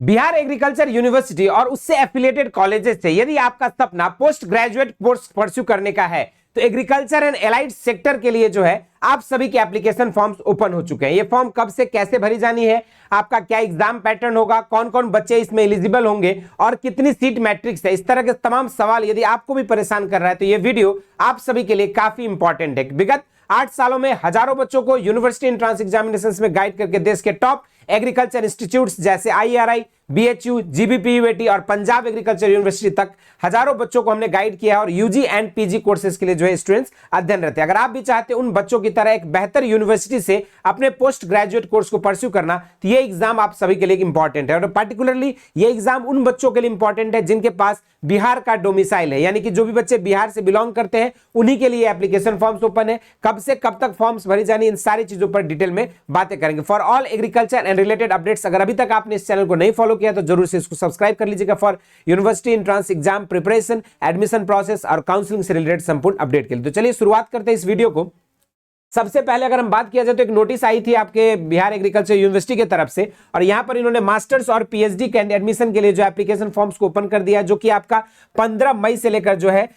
Bihar agriculture university और उससे affiliated colleges से यदि आपका सपना पोस्ट ग्रेजुएट कोर्स परस्यू करने का है तो एग्रीकल्चर एंड एलाइड सेक्टर के लिए जो है आप सभी के एप्लीकेशन फॉर्म्स ओपन हो चुके हैं। ये फॉर्म कब से कैसे भरी जानी है, आपका क्या एग्जाम पैटर्न होगा, कौन कौन बच्चे इसमें एलिजिबल होंगे और कितनी सीट मैट्रिक्स है, इस तरह के तमाम सवाल यदि आपको भी परेशान कर रहा है तो ये वीडियो आप सभी के लिए काफी इंपॉर्टेंट है। विगत 8 सालों में हजारों बच्चों को यूनिवर्सिटी एंट्रेंस एग्जामिनेशंस में गाइड करके देश के टॉप एग्रीकल्चर इंस्टीट्यूट्स जैसे IRI, BHU, GBPUAT और पंजाब एग्रीकल्चर यूनिवर्सिटी तक हजारों बच्चों को हमने गाइड किया और UG एंड PG कोर्सेज के लिए जो है स्टूडेंट्स अध्ययनरत हैं। अगर आप भी चाहते हैं उन बच्चों की तरह एक बेहतर यूनिवर्सिटी से अपने पोस्ट ग्रेजुएट कोर्स को परस्यू करना तो ये एग्जाम आप सभी के लिए इंपॉर्टेंट है और पर्टिकुलरली ये एग्जाम उन बच्चों के लिए इंपॉर्टेंट है जिनके पास बिहार का डोमिसाइल है, यानी कि जो भी बच्चे बिहार से बिलोंग करते हैं उन्हीं के लिए एप्लीकेशन फॉर्म्स ओपन है। कब से कब तक फॉर्म्स भरी जानी, इन सारी चीजों पर डिटेल में बातें करेंगे। For all agriculture and related updates अगर अभी तक आपने इस चैनल को नहीं फॉलो किया तो जरूर से इसको सब्सक्राइब कर लीजिएगा for university entrance exam preparation, admission process और काउंसलिंग से रिलेटेड संपूर्ण अपडेट के लिए। तो चलिए शुरुआत करते हैं इस वीडियो को। सबसे पहले अगर हम बात किया जाए तो एक नोटिस आई थी आपके बिहार एग्रीकल्चर यूनिवर्सिटी की तरफ से और यहां पर इन्होंने मास्टर्स और PhD के एडमिशन के लिए जो एप्लीकेशन फॉर्म्स को ओपन कर दिया, जो कि आपका 15 मई से लेकर जो है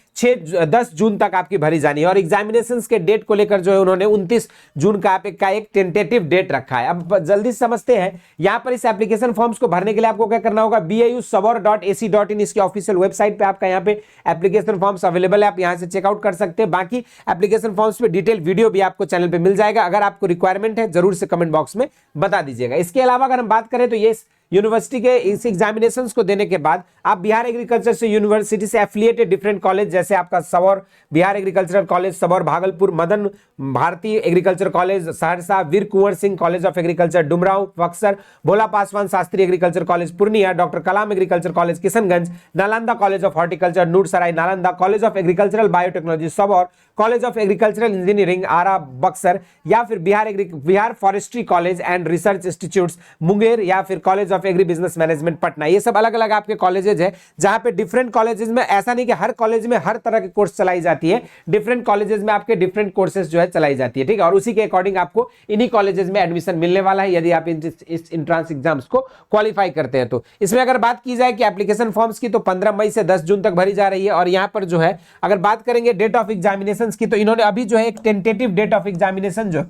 10 जून तक आपकी भरी जानी है और एग्जामिनेशंस के डेट को लेकर जो है उन्होंने 29 जून का एक टेंटेटिव डेट रखा है। अब जल्दी समझते हैं यहां पर इस एप्लीकेशन फॉर्म्स को भरने के लिए आपको क्या करना होगा, BIU-sabor.ac.in इसकी ऑफिशियल वेबसाइट पे आपका यहाँ पे एप्लीकेशन फॉर्म्स अवेलेबल है, आप यहां से चेकआउट कर सकते हैं। बाकी एप्लीकेशन फॉर्म्स पे डिटेल वीडियो भी आपको चैनल पे मिल जाएगा, अगर आपको रिक्वायरमेंट है जरूर से कमेंट बॉक्स में बता दीजिएगा। इसके अलावा अगर हम बात करें तो ये यूनिवर्सिटी के इस एग्जामिनेशंस को देने के बाद आप बिहार एग्रीकल्चर से यूनिवर्सिटी से एफिलिएटेड डिफरेंट कॉलेज जैसे आपका Sabour Bihar agricultural college Sabour Bhagalpur, Madan Bharti agriculture college Saharsa, Veer Kunwar Singh college of agriculture Dumraon Buxar, Bhola Paswan Shastri agriculture college Purnia, doctor Kalam agriculture college Kishanganj, Nalanda college of horticulture Noorsarai Nalanda, college of agricultural biotechnology Sabour, college of agricultural engineering Arrah Buxar, या फिर Bihar forestry college and research institutes Munger, या फिर college of agri business management Patna. ये सब अलग अलग आपके colleges है जहां पे डिफरेंट कॉलेजेस में ऐसा नहीं कि हर कॉलेज में हर तरह के कोर्स चलाई जाती है, डिफरेंट कॉलेजेस में आपके डिफरेंट कोर्सेज जो है चलाई जाती है, ठीक है, और उसी के अकॉर्डिंग आपको इन्हीं कॉलेजेस में एडमिशन मिलने वाला है यदि आप इस एंट्रेंस एग्जाम्स को क्वालिफाई करते हैं। तो इसमें अगर बात की जाए कि एप्लीकेशन फॉर्म्स की तो 15 मई से 10 जून तक भरी जा रही है और यहां पर जो है अगर बात करेंगे डेट ऑफ एग्जामिनेशन की तो इन्होंने अभी जो है एक टेंटेटिव डेट ऑफ एग्जामिनेशन जो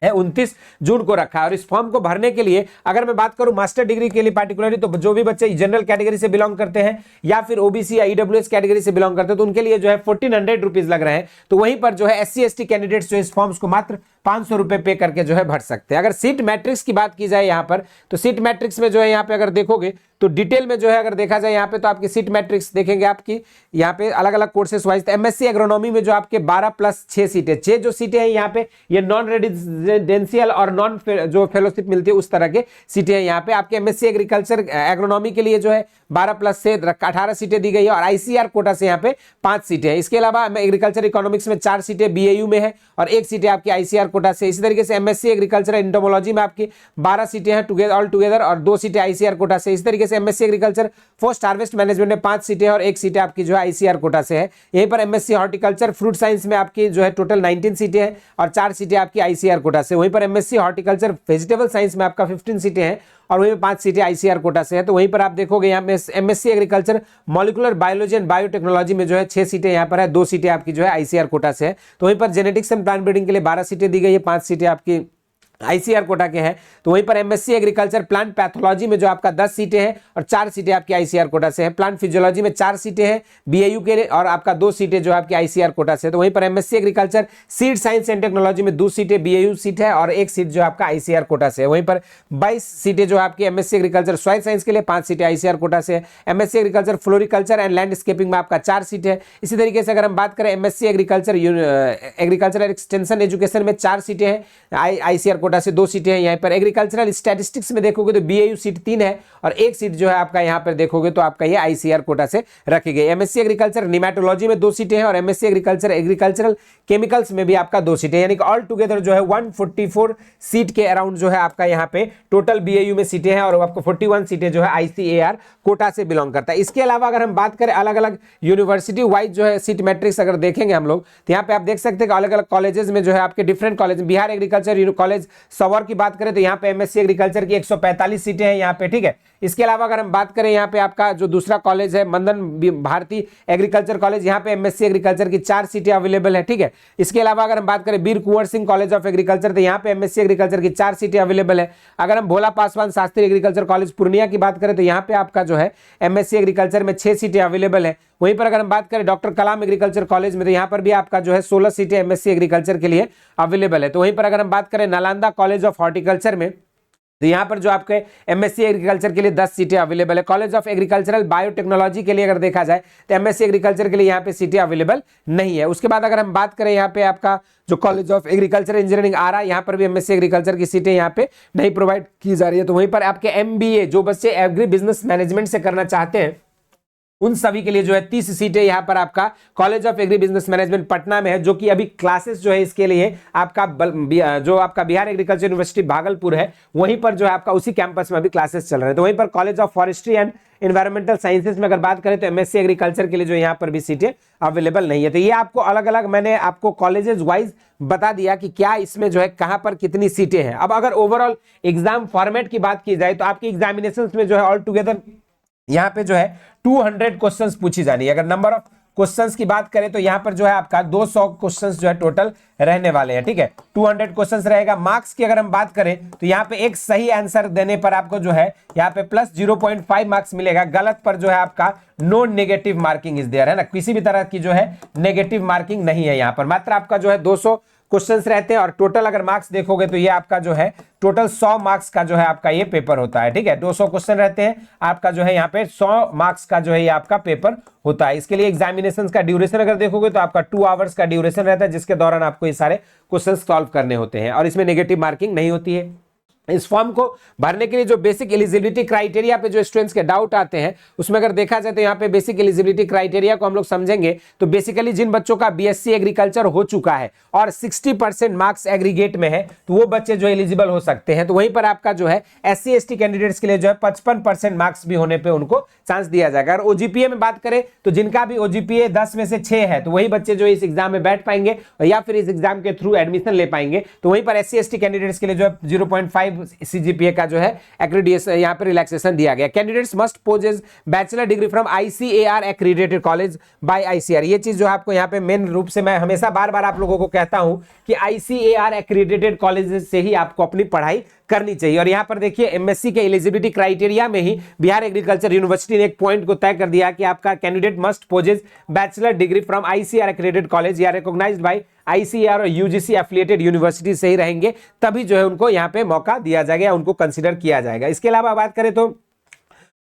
है 29 जून को रखा है। और इस फॉर्म को भरने के लिए अगर मैं बात करूं मास्टर डिग्री के लिए पार्टिकुलरली तो जो भी बच्चे जनरल कैटेगरी से बिलोंग करते हैं या फिर OBC या EWS कैटेगरी से बिलोंग करते हैं तो उनके लिए जो है 1400 रुपीज लग रहे हैं। तो वहीं पर जो है SC ST कैंडिडेट्स जो इस फॉर्म्स को मात्र 500 रुपए पे करके जो है भर सकते हैं। अगर सीट मैट्रिक्स की बात की जाए यहाँ पर तो सीट मैट्रिक्स में जो है यहाँ पे अगर देखोगे तो डिटेल में जो है अगर देखा जाए यहाँ पे तो आपकी सीट मैट्रिक्स देखेंगे आपकी यहाँ पे अलग अलग कोर्सेस वाइज। MSc एग्रोनॉमी में जो आपके 12+6 सीटें, 6 जो सीटें हैं यहाँ पे ये नॉन रेजिडेंशियल और नॉन जो फेलोशिप मिलती है उस तरह के सीटें हैं यहाँ पे। आपके MSc एग्रीकल्चर एग्रोनॉमी के लिए जो है 12+ से 18 सीटें दी गई है और ICR कोटा से यहाँ पे 5 सीटें हैं। इसके अलावा एग्रीकल्चर इकोनॉमिक्स में 4 सीटें BAU में है और 1 सीटें आपकी ICR कोटा से। इसी तरीके से MSc एग्रीकल्चर एंटोमोलॉजी में आपकी 12 सीटें हैं ऑल टुगेदर और 2 सीटें ICR कोटा से। इस तरीके से MSc agriculture post harvest management में 5 सीटें और 1 सीट आपकी जो है ICR कोटा से है। यहीं पर MSc हॉर्टिकल्चर फ्रूट साइंस में आपकी जो है टोटल 19 सीटें हैं और 4 सीटें आपकी ICR कोटा से। वहीं पर MSc हॉर्टिकल्चर वेजिटेबल साइंस में आपका 15 सीटें हैं और वहीं 5 सीटें ICR कोटा से है। तो वहीं पर आप देखोगे यहाँ पे MSc agriculture molecular biology and biotechnology में जो है 6 सीटें यहाँ पर है, 2 सीटें आपकी जो है ICR कोटा से है। तो वहीं पर जेनेटिक्स एंड प्लांट ब्रीडिंग के लिए 12 सीटें दी गई है, 5 सीटें आपकी ICR कोटा के हैं। तो वहीं पर MSc एग्रीकल्चर प्लांट पैथोलॉजी में जो आपका 10 सीटें हैं और 4 सीटें आपकी ICR कोटा से हैं। प्लांट फिजियोलॉजी में 4 सीटें हैं BAU के लिए और आपका 2 सीटें जो आपकी ICR कोटा से। तो वहीं पर MSc agriculture seed science and technology में 2 सीटें BAU सीट है और 1 सीट जो आपका ICR कोटा से है। वहीं पर 22 सीटें जो आपकी MSc एग्रीकल्चर सॉइल साइंस के लिए 5 सीटें ICR कोटा से है। MSc agriculture floriculture and landscaping में आपका 4 सीटें है। इसी तरीके से अगर हम बात करें MSc एग्रीकल्चर एक्सटेंशन एजुकेशन में 4 सीटें हैं ICR कोटा से, 2 सीटें हैं। यहाँ पर एग्रीकल्चरल स्टैटिस्टिक्स में देखोगे तो BAU सीट 3 है और 1 सीट जो है आपका यहाँ पर देखोगे तो आपका ये ICR कोटा से रखी गई। MSc एग्रीकल्चर निमेटोलॉजी में 2 सीटें हैं और MSc एग्रीकल्चरल केमिकल्स में भी आपका 2 सीटें, यानी कि ऑल टुगेदर जो है 144 सीट के अराउंड जो है आपका यहाँ पे टोटल BAU में सीटें हैं और आपको 41 सीटें जो है ICAR कोटा से बिलोंग करता है। इसके अलावा अगर हम बात करें अलग अलग यूनिवर्सिटी वाइज जो है सीट मैट्रिक्स अगर देखेंगे हम लोग तो यहाँ पे आप देख सकते हैं कि अलग अलग कॉलेजेस में जो है आपके different college Bihar agriculture college सवर की बात करें तो यहाँ पे एमएससी एग्रीकल्चर की 145 सीटें हैं यहाँ पे, ठीक है। इसके अलावा अगर हम बात करें यहाँ पे आपका जो दूसरा कॉलेज है मंदन भारती एग्रीकल्चर कॉलेज, यहाँ पे एमएससी एग्रीकल्चर की 4 सीटें अवेलेबल है, ठीक है। इसके अलावा अगर हम बात करें वीर Kunwar Singh college of agriculture, तो यहाँ पे एमएससी एग्रीकल्चर की 4 सीटें अवेलेबल है। अगर हम भोला पासवान शास्त्री एग्रीकल्चर कॉलेज पूर्णिया की बात करें तो यहाँ पे आपका जो है एमएससी एग्रीकल्चर में 6 सीटें अवेलेबल है। वहीं पर अगर हम बात करें डॉक्टर कलाम एग्रीकल्चर कॉलेज में, तो यहाँ पर भी आपका जो है 16 सीटें एमएससी एग्रीकल्चर के लिए अवेलेबल है। तो वहीं पर अगर हम बात करें नालंदा कॉलेज ऑफ हॉर्टिकल्चर में, तो यहाँ पर जो आपके एमएससी एग्रीकल्चर के लिए 10 सीटें अवेलेबल है। कॉलेज ऑफ एग्रीकल्चरल बायोटेक्नोलॉजी के लिए अगर देखा जाए तो एमएससी एग्रीकल्चर के लिए यहाँ पे सीटें अवेलेबल नहीं है। उसके बाद अगर हम बात करें यहाँ पे आपका जो कॉलेज ऑफ एग्रीकल्चर इंजीनियरिंग आ रहा है, यहाँ पर भी एमएससी एग्रीकल्चर की सीटें यहाँ पे नहीं प्रोवाइड की जा रही है। तो वहीं पर आपके एमबीए जो बच्चे एग्री बिजनेस मैनेजमेंट से करना चाहते हैं उन सभी के लिए जो है 30 सीटें यहाँ पर आपका college of agri business management Patna में है, जो कि अभी क्लासेस जो है इसके लिए आपका जो आपका बिहार एग्रीकल्चर यूनिवर्सिटी भागलपुर है वहीं पर जो है आपका उसी कैंपस में अभी क्लासेस चल रहे हैं। तो वहीं पर college of forestry and environmental sciences में अगर बात करें तो एमएससी एग्रीकल्चर के लिए जो यहाँ पर भी सीटें अवेलेबल नहीं है। तो ये आपको अलग अलग मैंने आपको कॉलेजेस वाइज बता दिया कि क्या इसमें जो है कहां पर कितनी सीटें हैं। अब अगर ओवरऑल एग्जाम फॉर्मेट की बात की जाए तो आपकी एग्जामिनेशन में जो है ऑल टुगेदर यहाँ पे जो है 200 क्वेश्चंस पूछी जानी है। अगर नंबर ऑफ क्वेश्चंस की बात करें तो यहाँ पर जो है आपका 200 क्वेश्चंस जो है टोटल रहने वाले हैं, ठीक है। 200 क्वेश्चंस रहेगा। मार्क्स की अगर हम बात करें तो यहाँ पे एक सही आंसर देने पर आपको जो है यहाँ पे प्लस 0.5 मार्क्स मिलेगा। गलत पर जो है आपका no negative marking is there, है ना, किसी भी तरह की जो है नेगेटिव मार्किंग नहीं है। यहाँ पर मात्र आपका जो है 200 क्वेश्चंस रहते हैं और टोटल अगर मार्क्स देखोगे तो ये आपका जो है टोटल 100 मार्क्स का जो है आपका ये पेपर होता है, ठीक है। 200 क्वेश्चन रहते हैं, आपका जो है यहाँ पे 100 मार्क्स का जो है ये आपका पेपर होता है। इसके लिए एग्जामिनेशन का ड्यूरेशन अगर देखोगे तो आपका 2 आवर्स का ड्यूरेशन रहता है, जिसके दौरान आपको ये सारे क्वेश्चन सॉल्व करने होते हैं और इसमें नेगेटिव मार्किंग नहीं होती है। इस फॉर्म को भरने के लिए जो बेसिक एलिजिबिलिटी क्राइटेरिया पे जो स्टूडेंट्स के डाउट आते हैं उसमें अगर देखा जाए तो यहाँ पे बेसिक एलिजिबिलिटी क्राइटेरिया को हम लोग समझेंगे तो बेसिकली जिन बच्चों का बीएससी एग्रीकल्चर हो चुका है और 60% मार्क्स एग्रीगेट में है तो वो बच्चे जो एलिजिबल हो सकते हैं। तो वहीं पर आपका जो है SC ST कैंडिडेट्स के लिए जो है 55% मार्क्स भी होने पर उनको चांस दिया जाएगा। अगर ओजीपीए में बात करें तो जिनका भी ओजीपीए 10 में से 6 है तो वही बच्चे जो इस एग्जाम में बैठ पाएंगे या फिर इस एग्जाम के थ्रू एडमिशन ले पाएंगे। तो वहीं पर SC ST कैंडिडेट्स के लिए जो है 0.5 CGPA का जो है एक्रेडिटेशन यहाँ पे रिलैक्सेशन दिया गया। Candidates must possess bachelor degree from ICAR accredited college by ICAR। ये चीज जो आपको यहाँ पे मेन रूप से मैं हमेशा बार बार आप लोगों को कहता हूं कि ICAR एक्रेडिटेड कॉलेज से ही आपको अपनी पढ़ाई करनी चाहिए। और यहाँ पर देखिए एमएससी के एलिजिबिलिटी क्राइटेरिया में ही बिहार एग्रीकल्चर यूनिवर्सिटी ने एक पॉइंट को तय कर दिया कि आपका candidate must possess bachelor degree from ICAR accredited college या रिकॉग्नाइज्ड बाय ICAR और UGC एफिलिएटेड यूनिवर्सिटी से ही रहेंगे, तभी जो है उनको यहाँ पे मौका दिया जाएगा, उनको कंसिडर किया जाएगा। इसके अलावा बात करें तो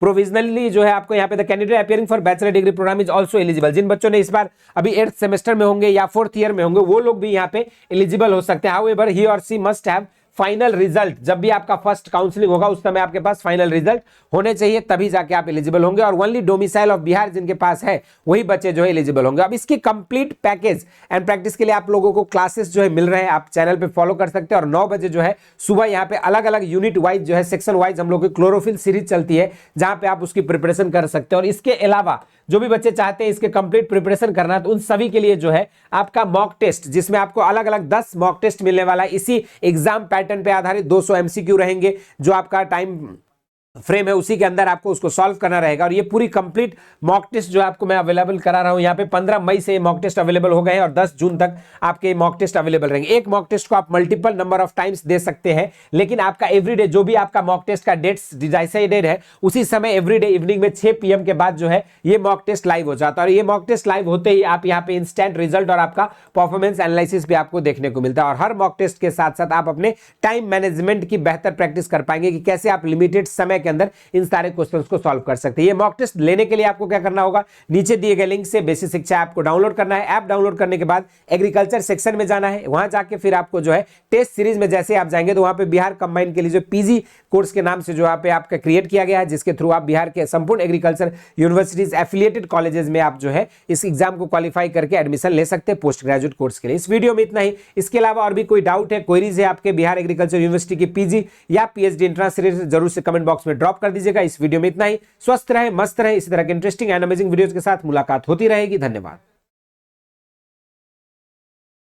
प्रोविजनली जो है आपको यहाँ पे the candidate appearing for bachelor degree programme is also eligible. जिन बच्चों ने इस बार अभी 8th सेमेस्टर में होंगे या 4th ईयर में होंगे वो लोग भी यहाँ पे एलिजिबल हो सकते हैं। हाउएवर ही और सी मस्ट हैव फाइनल रिजल्ट। जब भी आपका फर्स्ट काउंसलिंग होगा उस समय आपके पास फाइनल रिजल्ट होने चाहिए, तभी जाके आप एलिजिबल होंगे। और ओनली डोमिसाइल ऑफ बिहार जिनके पास है वही बच्चे जो है एलिजिबल होंगे। अब इसकी कंप्लीट पैकेज एंड प्रैक्टिस के लिए आप लोगों को क्लासेस जो है मिल रहे हैं, आप चैनल पे फॉलो कर सकते हैं। और 9 बजे जो है सुबह यहाँ पे अलग अलग यूनिट वाइज जो है सेक्शन वाइज हम लोग की क्लोरोफिल सीरीज चलती है, जहां पे आप उसकी प्रिपरेशन कर सकते हैं। और इसके अलावा जो भी बच्चे चाहते हैं इसके कंप्लीट प्रिपरेशन करना, तो उन सभी के लिए जो है आपका मॉक टेस्ट, जिसमें आपको अलग अलग 10 मॉक टेस्ट मिलने वाला है। इसी एग्जाम पैटर्न पे आधारित 200 MCQ रहेंगे, जो आपका टाइम फ्रेम है उसी के अंदर आपको उसको सॉल्व करना रहेगा। और ये पूरी कंप्लीट मॉक टेस्ट जो है आपको मैं अवेलेबल करा रहा हूं यहाँ पे 15 मई से मॉक टेस्ट अवेलेबल हो गए हैं और 10 जून तक आपके मॉक टेस्ट अवेलेबल रहेंगे। एक मॉक टेस्ट को आप multiple number of times they सकते हैं, लेकिन आपका एवरीडे जो भी आपका मॉक टेस्ट का डेट्स डिसाइडेड है उसी समय एवरीडे इवनिंग में 6 PM के बाद जो है ये मॉक टेस्ट लाइव हो जाता है। और ये मॉक टेस्ट लाइव होते ही आप यहाँ पे इंस्टेंट रिजल्ट और आपका परफॉर्मेंस एनालिसिस भी आपको देखने को मिलता है। और हर मॉक टेस्ट के साथ साथ आप अपने टाइम मैनेजमेंट की बेहतर प्रैक्टिस कर पाएंगे कि कैसे आप लिमिटेड समय के अंदर इन सारे क्वेश्चंस को सॉल्व कर सकते हैं। ये मॉक टेस्ट लेने के लिए आपको क्या करना होगा, नीचे दिए गए लिंक से बेसिक शिक्षा ऐप को डाउनलोड करना है। ऐप डाउनलोड करने के बाद एग्रीकल्चर सेक्शन में जाना है, वहां जाके फिर आपको जो है टेस्ट सीरीज में जैसे आप जाएंगे तो वहां पे बिहार कंबाइंड के लिए जो पीजी कोर्स के नाम से जो यहाँ पे आपका क्रिएट किया गया है, जिसके थ्रू आप बिहार के संपूर्ण एग्रीकल्चर यूनिवर्सिटीज एफिलिएटेड कॉलेजेस में आप जो है इस एग्जाम को क्वालिफाई करके एडमिशन ले सकते हैं पोस्ट ग्रेजुएट कोर्स के लिए। इस वीडियो में इतना ही। इसके अलावा और भी कोई डाउट है, क्वेरीज है आपके बिहार एग्रीकल्चर यूनिवर्सिटी की पीजी या PhD एंट्रेंस सीरीज, जरूर से कमेंट बॉक्स में ड्रॉप कर दीजिएगा। इस वीडियो में इतना ही। स्वस्थ रहे, मस्त रहे, इसी तरह के इंटरेस्टिंग एंड अमेजिंग वीडियोस के साथ मुलाकात होती रहेगी। धन्यवाद।